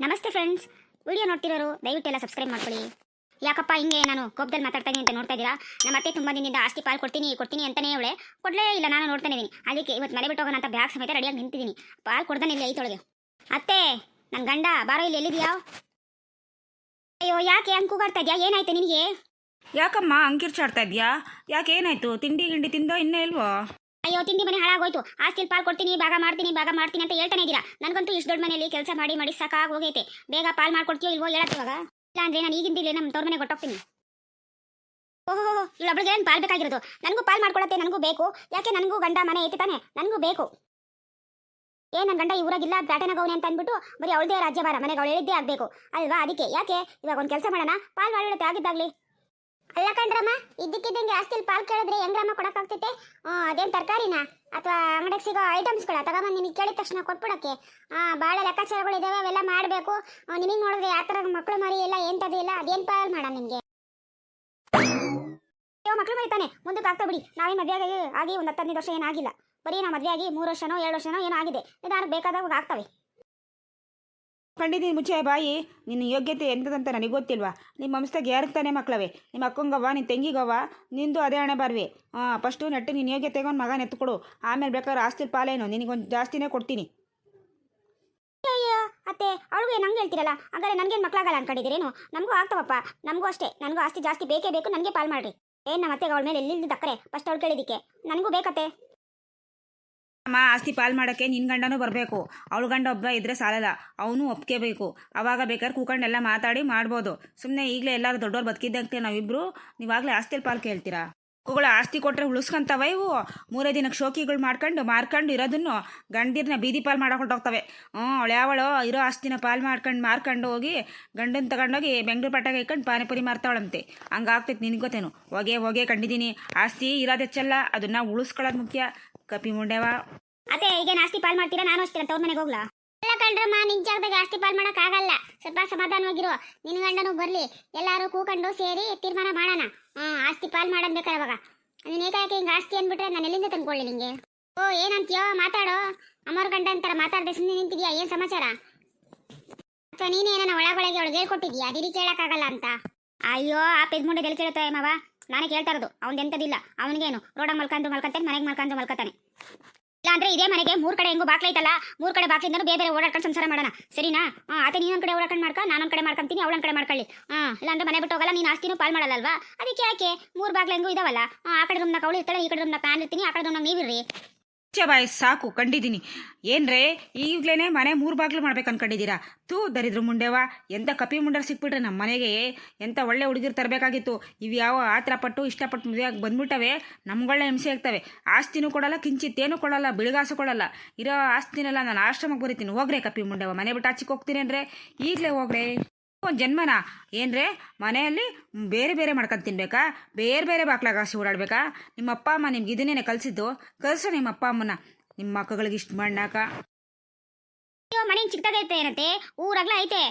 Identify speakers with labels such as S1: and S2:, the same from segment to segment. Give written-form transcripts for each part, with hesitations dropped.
S1: ನಮಸ್ತೆ friends, video ನೋಡ್ತಿರೋರು ದಯವಿಟ್ಟು ಎಲ್ಲ ಸಬ್ಸ್ಕ್ರೈಬ್ ಮಾಡ್ಕೊಳ್ಳಿ. ಯಾಕಪ್ಪ ಹಿಂಗೆ ನಾನು ಕೋಪದಲ್ಲಿ ಮಾತಾಡ್ತಾ ಇದ್ದೀನಿ ಅಂತ ನೋಡ್ತಾ ಇದ್ದೀರಾ? ನಮ್ಮ ಅತ್ತೆ ತುಂಬ ದಿನದಿಂದ ಆಸ್ತಿ ಪಾಲ್ ಕೊಡ್ತೀನಿ ಅಂತಾನೇ ಅವಳೆ ಕೊಡಲೇ ಇಲ್ಲ. ನಾನು ನೋಡ್ತಾನೆ ಇದ್ದೀನಿ. ಅದಕ್ಕೆ ಇವತ್ತು ಮನೆ ಬಿಟ್ಟು ಹೋಗೋಣ ಅಂತ ಬ್ಯಾಗ್ ಸಮೇತ ರೆಡಿಯಾಗಿ ನಿಂತಿದ್ದೀನಿ. ಪಾಲ್ ಕೊಡ್ದಾನೆ ಇಲ್ಲಿ ಐತೊಳಗೆ. ಅತ್ತೆ, ನನ್ನ ಗಂಡ ಬಾರೋ, ಇಲ್ಲಿ ಎಲ್ಲಿದ್ಯಾ? ಅಯ್ಯೋ, ಯಾಕೆ ಹಂಗೆ ಕೂಗಾಡ್ತಾ ಇದೆಯಾ? ಏನಾಯ್ತು ನಿನಗೆ?
S2: ಯಾಕಮ್ಮ ಅಂಕಿರ್ಚಾಡ್ತಾ ಇದೆಯಾ? ಯಾಕೆ ಏನಾಯ್ತು? ತಿಂಡಿ ತಿಂದೋ ಇನ್ನೂ ಇಲ್ವೋ?
S1: ಅಯ್ಯೋ, ತಿಂಡಿ ಮನೆ ಹಾಳಾಗೋಯ್ತು. ಆಸ್ತಿಲ್ ಪಾಲ್ ಕೊಡ್ತೀನಿ, ಭಾಗ ಮಾಡ್ತೀನಿ ಅಂತ ಹೇಳ್ತಾನೆ ಇದ್ದೀರಾ. ನನಗಂತೂ ಇಷ್ಟು ದೊಡ್ಡ ಮನೆಯಲ್ಲಿ ಕೆಲಸ ಮಾಡಿ ಸಾಕಾಗಿ ಹೋಗೈತೆ. ಬೇಗ ಪಾಲ್ ಮಾಡ್ಕೊಡ್ತೀಯೋ ಇಲ್ವೋ ಹೇಳತ್ತೆ ಇವಾಗ. ಇಲ್ಲ ಅಂದ್ರೆ ನಾನು ಈಗಿಂದಿಲ್ಲ ನಮ್ಮ ತವ್ರ ಮನೆಗೆ ಹೊಟ್ಟೋಗ್ತೀನಿ. ಓಹೋ, ಇವಳೊಬ್ಳಿಗೆ ಏನು ಪಾಲ್ ಬೇಕಾಗಿರೋದು? ನನಗೂ ಪಾಲ್ ಮಾಡ್ಕೊಳತ್ತೆ, ನನಗೂ ಬೇಕು. ಯಾಕೆ? ನನಗೂ ಗಂಡ ಮನೆ ಐತಿ ತಾನೆ, ನನಗೂ ಬೇಕು. ನನ್ನ ಗಂಡ ಇವರಾಗಿಲ್ಲ, ಬ್ಯಾಟನಾಗವನೆ ಅಂತ ಅಂದ್ಬಿಟ್ಟು ಬರೀ ಅವಳದೇ ರಾಜ್ಯಭಾರ, ಮನೆಗೆ ಅವಳು ಹೇಳಿದ್ದೇ ಆಗಬೇಕು ಅಲ್ವಾ? ಅದಕ್ಕೆ ಯಾಕೆ ಇವಾಗ ಒಂದು ಕೆಲಸ ಮಾಡೋಣ, ಪಾಲ್ ಮಾಡಿಡತ್ತೆ ಆಗಿದ್ದಾಗಲಿ. ಅಲ್ಲ ಕಣ್ರಮ್ಮ, ಇದ್ದಕ್ಕಿದ್ದಂಗೆ ಆಸ್ತಿಲ್ ಪಾಲ್ ಕೇಳಿದ್ರೆ ಹೆಂಗ್ರಮ್ಮ ಕೊಡಕ್ಕಾಗ್ತೈತೆ? ಅದೇನು ತರಕಾರಿನ ಅಥವಾ ಅಂಗಡಿಗೆ ಸಿಗೋ ಐಟಮ್ಸ್ಗಳ ತಗೊಂಬಂದು ನಿಮಗೆ ಕೇಳಿದ ತಕ್ಷಣ ಕೊಟ್ಬಿಡಕ್ಕೆ ಭಾಳ ಲೆಕ್ಕಾಚಾರಗಳು ಇದಾವೆ, ಅವೆಲ್ಲ ಮಾಡಬೇಕು. ನಿಮಗೆ ನೋಡಿದ್ರೆ ಯಾವ ಥರ ಮಕ್ಕಳು ಮರಿ ಎಲ್ಲ ಎಂಥದ್ದು ಇಲ್ಲ, ಅದೇನು ಪಾಲ್ ಮಾಡೋಣ ನಿಮಗೆ? ಮಕ್ಕಳು ಮರಿ ತಾನೆ, ಮುಂದಕ್ಕೆ ಆಗ್ತಾ ಬಿಡಿ. ನಾವೇನು ಮದುವೆ ಆಗಿ ಒಂದು 10-15 ವರ್ಷ ಏನಾಗಿಲ್ಲ. ಬರೀ ನಾವು ಮದುವೆ ಆಗಿ 3 ವರ್ಷನೋ 7 ವರ್ಷನೋ ಏನೋ ಆಗಿದೆ. ನಿಧಾನಕ್ಕೆ ಬೇಕಾದಾಗ ಆಗ್ತವೆ.
S2: ಕಂಡಿದ್ದೀನಿ ಮುಚ್ಚೆ ಬಾಯಿ. ನಿನ್ನ ಯೋಗ್ಯತೆ ಎಂಥದಂತ ನನಗೆ ಗೊತ್ತಿಲ್ವಾ? ನಿಮ್ಮ ವಂಶದಾಗ ಯಾರಿಗೆ ತಾನೇ ಮಕ್ಕಳವೆ? ನಿಮ್ಮ ಅಕ್ಕಂಗವ್ವ, ನಿನ್ನ ತಂಗಿಗವ್ವ, ನಿಂದು ಅದೇ ಹಣೆ ಬಾರ್ವಿ. ಫಸ್ಟು ನೆಟ್ಟು ನಿನ್ನ ಯೋಗ್ಯತೆಗೆ ಒಂದು ಮಗನ ಎತ್ಕೊಡು. ಆಮೇಲೆ ಬೇಕಾದ್ರೆ ಆಸ್ತಿಲ್ ಪಾಲೇನು ನಿನಗೊಂದು ಜಾಸ್ತಿನೇ ಕೊಡ್ತೀನಿ.
S1: ಅಯ್ಯೋ ಅತ್ತೆ, ಅವಳಿಗೆ ನಂಗೆ ಹೇಳ್ತಿರಲ್ಲ, ಹಾಗಾದ್ರೆ ನನಗೇನು ಮಕ್ಕಳಾಗಲ್ಲ ಅನ್ಕೊಂಡಿದ್ದೀರೇನು? ನಮಗೂ ಆಗ್ತಾವಪ್ಪ, ನಮಗೂ ಅಷ್ಟೇ. ನನಗೂ ಆಸ್ತಿ ಜಾಸ್ತಿ ಬೇಕೇ ಬೇಕು, ನನಗೆ ಪಾಲ್ ಮಾಡ್ರಿ. ನಮ್ಮ ಅತ್ತೆಗೆ ಅವಳ ಮೇಲೆ ಎಲ್ಲಿಂದ ದಕ್ಕರೆ ಫಸ್ಟ್ ಅವಳು ಕೇಳಿದ್ದಕ್ಕೆ ನನಗೂ ಬೇಕತ್ತೆ.
S2: ಅಮ್ಮ, ಆಸ್ತಿ ಪಾಲ್ ಮಾಡೋಕ್ಕೆ ನಿನ್ನ ಗಂಡನೂ ಬರಬೇಕು. ಅವಳು ಗಂಡ ಒಬ್ಬ ಇದ್ದರೆ ಸಾಲಲ್ಲ, ಅವನು ಒಪ್ಕೋಬೇಕು. ಅವಾಗ ಬೇಕಾದ್ರೆ ಕೂಕೊಂಡೆಲ್ಲ ಮಾತಾಡಿ ಮಾಡ್ಬೋದು. ಸುಮ್ಮನೆ ಈಗಲೇ ಎಲ್ಲರೂ ದೊಡ್ಡವ್ರು ಬದುಕಿದ್ದಂತೆ ನಾವಿಬ್ಬರು ನೀವಾಗಲೇ ಆಸ್ತಿಲಿ ಪಾಲ್ ಕೇಳ್ತೀರಾ? ಮಕ್ಕಳು ಆಸ್ತಿ ಕೊಟ್ಟರೆ ಉಳಿಸ್ಕೊಂತವೆ ಇವು. 3 ದಿನಕ್ಕೆ ಶೋಕಿಗಳು ಮಾರ್ಕೊಂಡು ಇರೋದನ್ನು ಗಂಡಿರ್ನ ಬೀದಿ ಪಾಲ್ ಮಾಡಕೊಂಡೋಗ್ತವೆ. ಅವಳು ಇರೋ ಆಸ್ತಿನ ಪಾಲ್ ಮಾರ್ಕೊಂಡು ಹೋಗಿ ಗಂಡನ ತಗೊಂಡೋಗಿ ಬೆಂಗಳೂರು ಪಟ್ಟಾಗ ಇಟ್ಕೊಂಡು ಪಾನಿಪುರಿ ಮಾರ್ತಾವಳಂತೆ. ಹಂಗಾಗ್ತೈತೆ. ನಿನಗೆ ಗೊತ್ತೇನು? ಹೊಗೆ ಕಂಡಿದ್ದೀನಿ. ಆಸ್ತಿ ಇರೋದು ಹೆಚ್ಚಲ್ಲ, ಅದನ್ನ ಉಳಿಸ್ಕೊಳ್ಳೋದು ಮುಖ್ಯ. ಕಪಿ ಮುಂಡೆವ.
S1: ಅದೇ ಈಗೇನು ಆಸ್ತಿ ಪಾಲ್ ಮಾಡ್ತೀರಾ? ನಾನು ಅಷ್ಟೇ ತವ್ರ ಮನೆಗೆ ಹೋಗ್ಲಾ? ಎಲ್ಲ ಕಣ್ರಮ್ಮ, ನಿನ್ ಜಾಗದಾಗ ಆಸ್ತಿ ಪಾಲ್ ಮಾಡಕ್ ಆಗಲ್ಲ. ಸ್ವಲ್ಪ ಸಮಾಧಾನವಾಗಿರು. ನಿನ್ನ ಗಂಡನೂ ಬರ್ಲಿ, ಎಲ್ಲಾರು ಕೂಕೊಂಡು ಸೇರಿ ತೀರ್ಮಾನ ಮಾಡೋಣ. ಆಸ್ತಿ ಪಾಲ್ ಮಾಡೋದ್ ಬೇಕಾರೆ ಅವಾಗ. ನೀನ್ ಏಕಾಏಕಿ ಹಿಂಗ ಆಸ್ತಿ ಅಂದ್ಬಿಟ್ರೆ ನಾನು ಎಲ್ಲಿಂದ ತಂದ್ಕೊಳ್ಳಿ ನಿಂಗೆ? ಏನಂತೀಯೋ? ಮಾತಾಡೋ. ಅಮ್ಮವ್ರ ಗಂಡ ಅಂತಾರ ಮಾತಾಡದೆ ಸುಮ್ಮನೆ ನಿಂತಿದ್ಯಾ? ಏನ್ ಸಮಾಚಾರ? ಅಥವಾ ನೀನೇನ ಒಳಗೊಳಗೆ ಅವಳಿಗೆ ಹೇಳ್ಕೊಟ್ಟಿದ್ಯಾ ದಿಡಿ ಕೇಳಕ್ಕಾಗಲ್ಲ ಅಂತ? ಅಯ್ಯೋ, ಆ ಪೆದ್ಮುಂಡೆ ಎಲ್ಲಿ ಕೇಳ್ತಾವೆ ಮಾವ? ನಾನೇ ಕೇಳ್ತಾ ಇರೋದು. ಅವ್ನು ಎಂತದಿಲ್ಲ. ಅವನಿಗೇನು ರೋಡಾಗ ಮಲ್ಕೊಂತಾನೆ, ಮನೆಗೆ ಮಲ್ಕೊಂತಾನೆ. ಇಲ್ಲ ಅಂದ್ರೆ ಇದೇ ಮನೆಗೆ 3 ಕಡೆ ಹೆಂಗೋ ಬಾಕ್ಲೈತಲ್ಲ, 3 ಕಡೆ ಬಾಕ್ಲಿಂದ ಬೇರೆ ಓಡಾಡ್ಕೊಂಡು ಸಂಸಾರ ಮಾಡೋಣ, ಸರಿನಾ? ಆತ ನೀನೊಂದ್ ಕಡೆ ಓಡಾಡ್ಕೊಂಡು ಮಾಡ್ಕ, ನಾನೊಂದ್ ಕಡೆ ಮಾಡ್ಕೊಂತೀನಿ, ಅವಳೊಂದ್ ಕಡೆ ಮಾಡ್ಕೊಳ್ಳಿ. ಇಲ್ಲ ಅಂದ್ರೆ ಮನೆ ಬಿಟ್ಟು ಹೋಗಲ್ಲ, ನೀನು ಆಸ್ತಿನೂ ಪಾಲ್ ಮಾಡಲ್ಲಲ್ವಾ? ಅದಕ್ಕೆ ಯಾಕೆ 3 ಬಾಗ್ಲು ಹೆಂಗೂ ಇದಾವಲ್ಲ, ಆ ಕಡೆ ರೂಮ್ನಾಗ ಅವಳು ಇರ್ತಾಳೆ, ಈ ಕಡೆ ರೂಮ್ನಾಗ ನಾನು ಇರ್ತೀನಿ, ಆ ಕಡೆ ರೂಮ್ನಾಗ ನೀವಿರ್ರಿ.
S2: ಬಾಯ್ ಸಾಕು, ಕಂಡಿದ್ದೀನಿ. ಏನ್ರೇ ಈಗಲೇ ಮನೆ 3 ಬಾಗ್ಲು ಮಾಡ್ಬೇಕು ಅನ್ಕೊಂಡಿದ್ದೀರಾ? ದರಿದ್ರ ಮುಂಡೆವ, ಎಂಥ ಕಪಿ ಮುಂಡರ್ ಸಿಕ್ಬಿಟ್ರೆ ನಮ್ಮ ಮನೆಗೆ. ಎಂಥ ಒಳ್ಳೆ ಹುಡುಗಿರು ತರಬೇಕಾಗಿತ್ತು. ಇವು ಯಾವ ಆತರ ಪಟ್ಟು ಇಷ್ಟಪಟ್ಟು ಮದುವೆಯಾಗಿ ಬಂದ್ಬಿಟ್ಟವೆ, ನಮ್ಗಳೇ ಹಿಂಸೆ ಆಗ್ತವೆ. ಆಸ್ತಿನೂ ಕೊಡಲ್ಲ, ಕಿಂಚಿತ್ತೇನು ಕೊಡಲ್ಲ, ಬಿಳಿಗಾಸು ಕೊಡಲ್ಲ. ಇರೋ ಆಸ್ತಿನೆಲ್ಲ ನಾನು ಆಶ್ರಮಕ್ಕೆ ಬರೀತೀನಿ. ಹೋಗ್ರೆ ಕಪಿ ಮುಂಡೆವ, ಮನೆ ಬಿಟ್ಟು ಆಚಿಗೆ ಹೋಗ್ತೀನಿ ಅಂದ್ರೆ ಈಗಲೇ ಹೋಗ್ರೆ. ಒಂದು ಜನ್ಮನ ಏನ್ರೆ ಮನೆಯಲ್ಲಿ ಬೇರೆ ಮಾಡ್ಕೊಂಡು ತಿನ್ಬೇಕಾ? ಬೇರೆ ಬಾಕ್ಲಾಗ ಆಸೆ ಓಡಾಡ್ಬೇಕಾ? ನಿಮ್ಮ ಅಪ್ಪ ಅಮ್ಮ ನಿಮ್ಗೆ ಇದನ್ನೇನೆ ಕಲಿಸಿದ್ದು? ಕಲ್ಸೋ ನಿಮ್ಮ ಅಪ್ಪ ಅಮ್ಮನ. ನಿಮ್ಮ ಮಕ್ಕಳಿಗೆ ಇಷ್ಟು ಮಾಡಾಕ.
S1: ಅಯ್ಯೋ, ಮನೆ ಚಿಕ್ಕದಾಗೈತೆ ಏನಂತೆ? ಊರಾಗ್ಲ ಐತೆ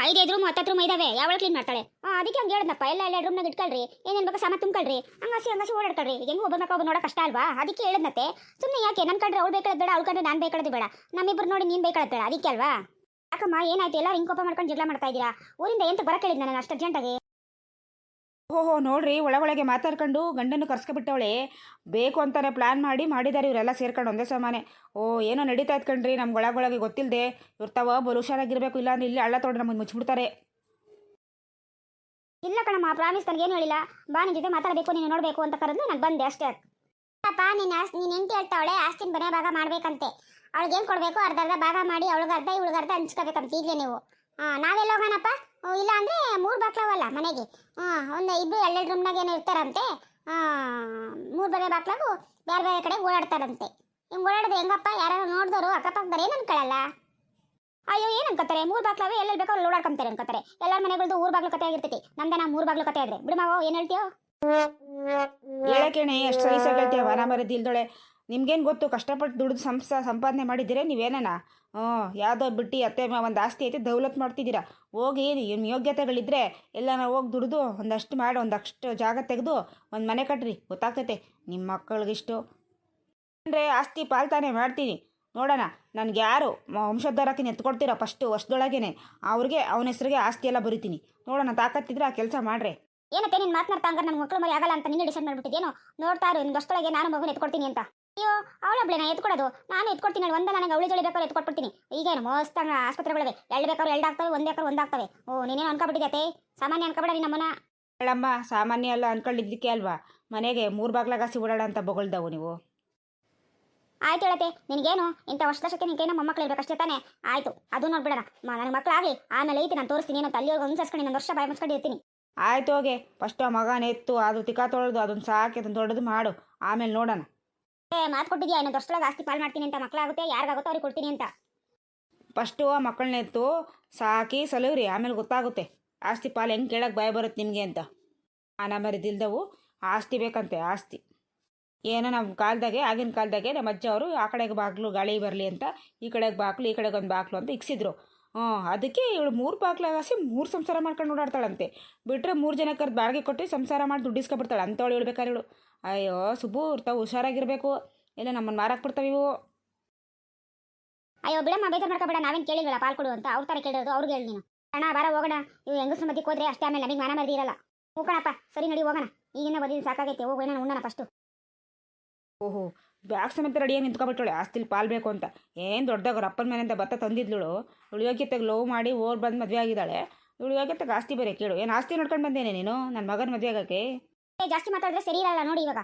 S1: 5 ರೂಮ್ 10 ರೂಮ್ ಇದಾವೆ. ಯಾವಳು ಕ್ಲೀನ್ ಮಾಡ್ತಾಳೆ? ಅದಕ್ಕೆ ಹಂಗೆ ಹೇಳಿದ್ನಪ್ಪ. ಎಲ್ಲ ರೂಮ್ನಾಗ ಇಟ್ಕೊಳ್ರಿ, ಏನೇನು ಬೇಕಾ ಸಾಮಾನು ತುಂಬ್ಕೊಳ್ರಿ, ಹಂಗಾಸಿ ಓಡಾಡ್ಕೊಳ್ರಿ. ಹೆಂಗೆ ಒಬ್ಬ ನೋಡೋ ಕಷ್ಟ ಅಲ್ವಾ? ಅದಕ್ಕೆ ಹೇಳಿದ್ನತ್ತೆ. ಸುಮ್ಮನೆ ಯಾಕೆ ನನ್ನ ಕಂಡ್ರೆ ಅವಳು ಬೇಕಾದ್ ಬೇಡ, ಅವಳು ಕಂಡ್ರೆ ನಾನು ಬೇಕಾದ್ ಬೇಡ, ನಮ್ಮಿಬ್ಬರು ನೋಡಿ ನೀನು ಬೇಕಾದ್ ಬೇಡ, ಅದಕ್ಕೆ ಅಲ್ವಾ? ಯಾಕಮ್ಮ, ಏನಾಯ್ತು? ಎಲ್ಲ ಹಿಂಗೆ ಕೋಪ ಮಾಡ್ಕೊಂಡು ಜಗಳ ಮಾಡ್ತಾ ಇದ್ದೀರಾ? ಊರಿಂದ ಎಂತ ಬರಕ್ಕೆ ಹೇಳಿದ್ ನಾನು ಅಷ್ಟು ಅರ್ಜೆಂಟಾಗಿ?
S2: ಓಹೋ, ನೋಡ್ರಿ, ಒಳಗೊಳಗೆ ಮಾತಾಡ್ಕೊಂಡು ಗಂಡನ್ನು ಕರ್ಸ್ಕೊಬಿಟ್ಟವಳೆ. ಬೇಕು ಅಂತಾನೆ ಪ್ಲಾನ್ ಮಾಡಿದ್ದಾರೆ ಇವರೆಲ್ಲ ಸೇರ್ಕೊಂಡು ಒಂದೇ ಸಮಾನೆ. ಏನೋ ನಡೀತಾ ಇದ್ಕಂಡ್ರಿ, ನಮ್ಗೆ ಒಳಗೊಳಗೆ ಗೊತ್ತಿಲ್ಲದೆ. ಇರ್ತಾವ, ಬಲು ಹುಷಾರಾಗಿರ್ಬೇಕು, ಇಲ್ಲ ಅಂದ್ರೆ ಇಲ್ಲಿ ಹಳ್ಳ ತೊಗೊಂಡು ನಮಗೆ ಮುಚ್ಚಿಬಿಡ್ತಾರೆ.
S1: ಇಲ್ಲ ಕಣಮ್ಮ, ಪ್ರಾಮಿಸ್ ನನಗೇನು ಹೇಳಿಲ್ಲ. ಬಾ, ನಿನ್ನ ಜೊತೆ ಮಾತಾಡಬೇಕು, ನೀನು ನೋಡಬೇಕು ಅಂತ ಕರೆದು ನಾನು ಬಂದೆ ಅಷ್ಟೇ. ಅಪ್ಪ, ನೀನು ಹೆಂಡತಿ ಹೇಳ್ತಾವಳೆ ಆಸ್ತಿನ ಮನೆ ಭಾಗ ಮಾಡ್ಬೇಕಂತೆ. ಅವಳಿಗೆ ಏನು ಕೊಡಬೇಕು? ಅರ್ಧ ಭಾಗ ಮಾಡಿ ಅವಳಿಗೆ ಅರ್ಧ ಇವಳಿಗೆ ಅರ್ಧ ಹಂಚ್ಕೋಬೇಕಂತ. ಈಗಲೇ ನೀವು ನಾವೆಲ್ಲ ಹೋಗೋಣಪ್ಪ? ಇಲ್ಲ ಅಂದರೆ 3 ಬಾಕ್ಲವಲ್ಲ ಮನೆಗೆ. ಒಂದು 2 ರೂಮ್ನಾಗ ಏನೋ ಇರ್ತಾರಂತೆ. 3 ಬೇರೆ ಬಾಕ್ಲಾಗು ಬೇರೆ ಕಡೆ ಓಡಾಡ್ತಾರಂತೆ. ಹಿಂಗೆ ಓಡಾಡೋದು ಹೆಂಗಪ್ಪ? ಯಾರು ನೋಡಿದವರು ಅಕ್ಕಪಕ್ಕದವ್ರು ಏನು ಅನ್ಕೊಳ್ಳಲ್ಲ? ಅಯ್ಯೋ, ಏನು ಅನ್ಕೋತಾರೆ? 3 ಬಾಕ್ಲವೇ, ಎಲ್ಲೆಲ್ಲಿ ಬೇಕೋ ಅಲ್ಲಿ ಓಡಾಡ್ಕೊಂತಾರೆ ಅನ್ಕೋತಾರೆ. ಎಲ್ಲರ ಮನೆಗಳದ್ದು 3 ಬಾಗ್ಲು ಕತೆ ಆಗಿರ್ತೈತಿ. ನಮ್ದೇನ 3 ಬಾಗ್ಲು ಕತೆ ಆದ್ರೆ ಬಿಡು ಮಾವ. ಏನು ಹೇಳ್ತೀಯೋ?
S2: ಹೇಳಕ್ಕೇನೆ ಎಷ್ಟು ಸಲೀಸಾಗಿ ಹೇಳ್ತೀಯ? ವನ ಮರದಿ ಇಲ್ದೊಳೆ. ನಿಮ್ಗೇನು ಗೊತ್ತು? ಕಷ್ಟಪಟ್ಟು ದುಡ್ದು ಸಂಪಾದನೆ ಮಾಡಿದ್ದೀರಾ ನೀವೇನ? ಯಾವುದೋ ಬಿಟ್ಟು ಅತ್ತೆ ಒಂದು ಆಸ್ತಿ ಐತೆ ದೌಲತ್ ಮಾಡ್ತಿದ್ದೀರಾ. ಹೋಗಿ ನಿಮ್ಮ ಯೋಗ್ಯತೆಗಳಿದ್ರೆ ಎಲ್ಲ ಹೋಗಿ ದುಡಿದು ಒಂದಷ್ಟು ಮಾಡಿ ಒಂದಷ್ಟು ಜಾಗ ತೆಗೆದು ಒಂದು ಮನೆ ಕಟ್ರಿ, ಗೊತ್ತಾಗ್ತೈತೆ ನಿಮ್ಮ ಮಕ್ಕಳಿಗಿಷ್ಟು. ಅಂದರೆ ಆಸ್ತಿ ಪಾಲ್ತಾನೆ ಮಾಡ್ತೀನಿ. ನೋಡೋಣ ನನಗೆ ಯಾರು ವಂಶೋದ್ಧಾರಕ್ಕೆ ಎತ್ಕೊಡ್ತೀರೋ ಫಸ್ಟು ವರ್ಷದೊಳಗೇನೆ ಅವ್ರಿಗೆ ಅವನ ಹೆಸರಿಗೆ ಆಸ್ತಿ ಎಲ್ಲ ಬರಿತೀನಿ. ನೋಡೋಣ ತಾಕತ್ತಿದ್ರೆ ಆ ಕೆಲಸ ಮಾಡ್ರೆ.
S1: ಏನತ್ತೆ ನೀನು ಮಾತನಾಡ್ತಾ ಹಂಗಾರೆ ನನ್ನ ಮಕ್ಕಳು ಮರಿ ಆಗಲ್ಲ ಅಂತ ನೀನು ಡಿಸೈಡ್ ಮಾಡ್ಬಿಟ್ಟಿದ್ದೇನು? ನೋಡ್ತಾ ಇರು ಇನ್ನು ವರ್ಷದೊಳಗೆ ನಾನು ಮಗುನ ಎತ್ಕೊಡ್ತೀನಿ ಅಂತ. ಅಯ್ಯೋ ಅವಳೊಬ್ಳೇನ ಎತ್ಕೊಡೋದು? ನಾನು ಎತ್ಕೊಡ್ತೀನಿ ಹೇಳಿ, ಒಂದ ನನಗೆ ಅವಳಿ ಜೋಳಿ ಬೇಕಾದ್ರೆ ಎತ್ಕೊಟ್ಬಿಡ್ತೀನಿ. ಈಗೇನು ಮಸ್ತ್ ಆಸ್ಪತ್ರೆಗಳಿವೆ, ಎರಡು ಬೇಕಾದ್ರೆ ಎರಡು ಆಗ್ತವೆ, ಒಂದು ಬೇಕಾದ್ರೆ ಒಂದು ಆಗ್ತವೆ. ಓ ನೀನೇನು ಅನ್ಕೊಬಿಟ್ಟಿದ್ದೆ? ಸಾಮಾನ್ಯ ಅನ್ಕೊಬೇಡ ನಮ್ಮನ್ನ.
S2: ಹೇಳಮ್ಮ, ಸಾಮಾನ್ಯ ಎಲ್ಲ ಅನ್ಕೊಂಡಿದ್ದಕ್ಕೆ ಅಲ್ವಾ ಮನೆಗೆ 3 ಬಾಗ್ಲಾಗಾಸಿ ಬಿಡೋಣ ಅಂತ ಬೊಗಳ್ದವು ನೀವು.
S1: ಆಯ್ತು ಹೇಳತ್ತೆ, ನಿನಗೇನು ಇಂಥ ವರ್ಷದಷ್ಟಕ್ಕೆ ನಿನಗೇನೋ ಮೊಮ್ಮಕ್ಳು ಇರ್ಬೇಕಷ್ಟೇ ತಾನೇ? ಆಯ್ತು, ಅದು ನೋಡ್ಬಿಡೋಣ. ನನಗೆ ಮಕ್ಕಳಾಗಲಿ ಆಮೇಲೆ ಐತಿ, ನಾನು ತೋರಿಸ್ತೀನಿ ಏನಂತ. ಅಲ್ಲಿವರೆಗೂ ಅನ್ಸರ್ಸ್ಕೊಂಡು ಇನ್ನೊಂದು ವರ್ಷ ಬಾಯಿ ಮುಚ್ಕೊಂಡು ಇರ್ತೀನಿ.
S2: ಆಯ್ತು ಹೋಗೆ, ಫಸ್ಟ್ ಆ ಮಗನ ಎತ್ತು ಅದು ತಿಕ್ಕ ತೊಳೆದು ಅದನ್ನು ಸಾಕಿ ಅದನ್ನು ದೊಡ್ಡದು ಮಾಡು, ಆಮೇಲೆ ನೋಡೋಣ.
S1: ಮಾತು ಕೊಟ್ಟಿದ್ಯಾ ಇನ್ನೊಂದು ವರ್ಷದೊಳಗೆ ಆಸ್ತಿ ಪಾಲ್ ಮಾಡ್ತೀನಿ ಅಂತ. ಮಕ್ಕಳಾಗುತ್ತೆ ಯಾರಿಗಾಗುತ್ತೋ ಅವ್ರಿಗೆ ಕೊಡ್ತೀನಿ ಅಂತ.
S2: ಫಸ್ಟು ಆ ಮಕ್ಕಳನ್ನ ಎತ್ತು ಸಾಕಿ ಸಲುವ್ರಿ, ಆಮೇಲೆ ಗೊತ್ತಾಗುತ್ತೆ ಆಸ್ತಿ ಪಾಲು ಹೆಂಗೆ ಕೇಳಕ್ಕೆ ಭಯ ಬರುತ್ತೆ ನಿಮಗೆ ಅಂತ. ಮರಿದಿಲ್ದವು ಆಸ್ತಿ ಬೇಕಂತೆ, ಆಸ್ತಿ ಏನೋ ನಮ್ಮ ಕಾಲದಾಗೆ, ಆಗಿನ ಕಾಲದಾಗೆ ನಮ್ಮ ಅಜ್ಜ ಅವರು ಆ ಕಡೆಗೆ ಬಾಗಿಲು ಗಾಳಿ ಬರಲಿ ಅಂತ ಈ ಕಡೆಗೆ ಬಾಗಿಲು ಈ ಕಡೆಗೆ ಒಂದು ಬಾಗಿಲು ಅಂತ ಇಕ್ಸಿದ್ರು. ಅದಕ್ಕೆ ಇವಳು 3 ಬಾಗ್ಲಾಗಾಸಿ 3 ಸಂಸಾರ ಮಾಡ್ಕೊಂಡು ಓಡಾಡ್ತಾಳಂತೆ. ಬಿಟ್ಟರೆ 3 ಜನ ಕರೆದು ಬಾಡಿಗೆ ಕೊಟ್ಟು ಸಂಸಾರ ಮಾಡಿ ದುಡ್ಡು ಇಸ್ಕೊಬಿಡ್ತಾಳೆ ಅಂತವಳು ಹೇಳ್ಬೇಕಾರೆ ಇವಳು. ಅಯ್ಯೋ ಸುಬ್ಬು, ತಾವು ಹುಷಾರಾಗಿರಬೇಕು, ಇಲ್ಲ ನಮ್ಮನ್ನು ಮಾರಾಕ್ ಬಿಡ್ತಾವೆ ಇವು.
S1: ಅಯ್ಯೋ ಬಿಡಮ್ಮ, ಬೇಜಾರು ಮಾಡ್ಕೊಬೇಡ, ನಾವೇನು ಕೇಳಿಲ್ವಲ್ಲ ಪಾಲ್ ಕೊಡು ಅಂತ. ಅವ್ರ ಥರ ಕೇಳಿರೋದು ಅವ್ರಿಗೆ ಹೇಳಿ ನೀನು. ಅಣ್ಣ ಬಾರ ಹೋಗೋಣ, ಇವು ಹೆಂಗಸ್ರ ಮಧ್ಯಕ್ಕೆ ಹೋದ್ರೆ ಅಷ್ಟೇ, ಆಮೇಲೆ ನಮಗೆ ಮಾನ ಮರ್ದಿ ಇರಲ್ಲ. ಹೋಗೋಣಪ್ಪ, ಸರಿ ನಡಿ ಹೋಗೋಣ. ಈಗಿನ ಬದಿನ ಸಾಕಾಗೈತೆ, ಹೋಗೋಣ ಉಣ್ಣೋಣ ಫಸ್ಟು.
S2: ಓಹೋ, ಬ್ಯಾಗ್ ಸಮೇತ ರೆಡಿಯಾಗಿ ನಿಂತ್ಕೊಬಿಟ್ಟಳೆ ಆಸ್ತಿಲಿ ಪಾಲ್ ಬೇಕು ಅಂತ. ಏನು ದೊಡ್ಡದಾಗ ಅವ್ರ ಅಪ್ಪನ ಮನೆಯಿಂದ ಭತ್ತ ತಂದಿದ್ಳು. ಇವಳು ಯೋಗ್ಯತೆಗೆ ಲವ್ ಮಾಡಿ ಓರ್ ಬಂದು ಮದುವೆ ಆಗಿದ್ದಾಳೆ. ಇವಳು ಯೋಗ್ಯತೆಗೆ ಆಸ್ತಿ ಬೇರೆ ಕೇಳು. ಏನು ಆಸ್ತಿ ನೋಡ್ಕೊಂಡು ಬಂದೇನೆ ನೀನು ನನ್ನ ಮಗನ ಮದುವೆ ಆಗೋಕ್ಕೆ?
S1: ಜಾಸ್ತಿ ಮಾತಾಡಿದ್ರೆ ಸರಿ ಇರಲ್ಲ ನೋಡಿ ಇವಾಗ.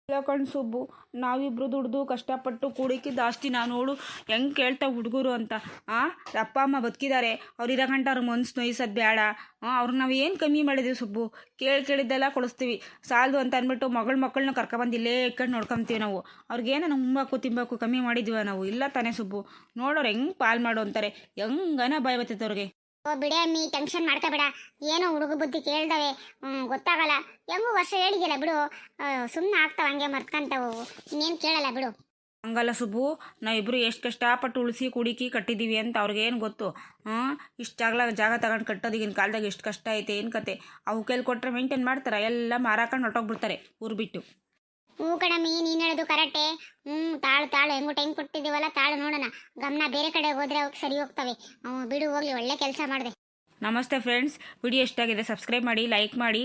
S2: ಇಲ್ಲ ಕಣ್ ಸುಬ್ಬು, ನಾವಿಬ್ರು ದುಡ್ದು ಕಷ್ಟಪಟ್ಟು ಕೂಡಿಕ್ಕಿದ್ದ ಆಸ್ತಿ ನಾವು ನೋಡು ಹೆಂಗೆ ಕೇಳ್ತಾವೆ ಹುಡುಗರು ಅಂತ. ಅಪ್ಪ ಅಮ್ಮ ಬದುಕಿದ್ದಾರೆ, ಅವ್ರು ಇರೋ ಗಂಟ ಅವ್ರಿಗೆ ಮನ್ಸು ನೋಯಿಸೋದು ಬೇಡ. ಅವ್ರಿಗೆ ನಾವು ಏನು ಕಮ್ಮಿ ಮಾಡಿದ್ದೀವಿ ಸುಬ್ಬು? ಕೇಳಿದ್ದೆಲ್ಲ ಕೊಡಿಸ್ತೀವಿ, ಸಾಲದು ಅಂತ ಅಂದ್ಬಿಟ್ಟು ಮಕ್ಕಳನ್ನ ಕರ್ಕೊಬಂದು ಇಲ್ಲೇ ಇಟ್ಕೊಂಡು ನೋಡ್ಕೊತೀವಿ ನಾವು. ಅವ್ರಿಗೇನು ನಾವು ಉಂಬಾಕು ತಿಂಬಾಕು ಕಮ್ಮಿ ಮಾಡಿದ್ದೀವ ನಾವು? ಇಲ್ಲ ತಾನೇ ಸುಬ್ಬು? ನೋಡೋರು ಹೆಂಗೆ ಪಾಲ್ ಮಾಡು ಅಂತಾರೆ, ಹೆಂಗನ ಭಯ ಬರ್ತೈತೆ ಅವ್ರಿಗೆ.
S1: ಓ ಬಿಡೇ ಅಮ್ಮಿ, ಟೆನ್ಷನ್ ಮಾಡ್ಕೋಬೇಡ. ಏನೋ ಹುಡುಗ ಬುದ್ಧಿ ಕೇಳ್ದವೆ, ಗೊತ್ತಾಗಲ್ಲ. ಹೆಂಗೂ ವರ್ಷ ಹೇಳಿದ್ಯಲ್ಲ ಬಿಡು, ಸುಮ್ಮನೆ ಆಗ್ತಾವ ಹಂಗೆ ಮರ್ತ್ಕೊಂತಾವು, ಇನ್ನೇನು ಕೇಳಲ್ಲ ಬಿಡು.
S2: ಹಂಗಲ್ಲ ಸುಬ್ಬು, ನಾವಿಬ್ಬರು ಎಷ್ಟು ಕಷ್ಟಪಟ್ಟು ಉಳಿಸಿ ಕುಡಿಕಿ ಕಟ್ಟಿದ್ದೀವಿ ಅಂತ ಅವ್ರಿಗೇನು ಗೊತ್ತು? ಇಷ್ಟು ಜಾಗ ತಗೊಂಡು ಕಟ್ಟೋದು ಈಗಿನ ಕಾಲದಾಗ ಎಷ್ಟು ಕಷ್ಟ ಐತೆ, ಏನು ಕತೆ? ಅವು ಕೈಲಿ ಕೊಟ್ಟರೆ ಮೇಂಟೈನ್ ಮಾಡ್ತಾರೆ, ಎಲ್ಲ ಮಾರಾಕೊಂಡು ಹೊಟ್ಟೋಗ್ಬಿಡ್ತಾರೆ ಊರು ಬಿಟ್ಟು.
S1: ಕಣಮ್ಮಿ, ನೀನು ಹೇಳೋದು ಕರೆಕ್ಟೇ. ತಾಳು ಹೆಂಗು ಟೈಮ್ ಕೊಟ್ಟಿದ್ದೀವಲ್ಲ, ತಾಳು ನೋಡೋಣ. ಗಮನ ಬೇರೆ ಕಡೆ ಹೋದ್ರೆ ಅವಾಗ ಸರಿ ಹೋಗ್ತವೆ. ಬಿಡು ಹೋಗ್ಲಿ, ಒಳ್ಳೆ ಕೆಲಸ ಮಾಡಿದೆ.
S2: ನಮಸ್ತೆ ಫ್ರೆಂಡ್ಸ್, ವಿಡಿಯೋ ಎಷ್ಟಾಗಿದೆ ಸಬ್ಸ್ಕ್ರೈಬ್ ಮಾಡಿ, ಲೈಕ್ ಮಾಡಿ.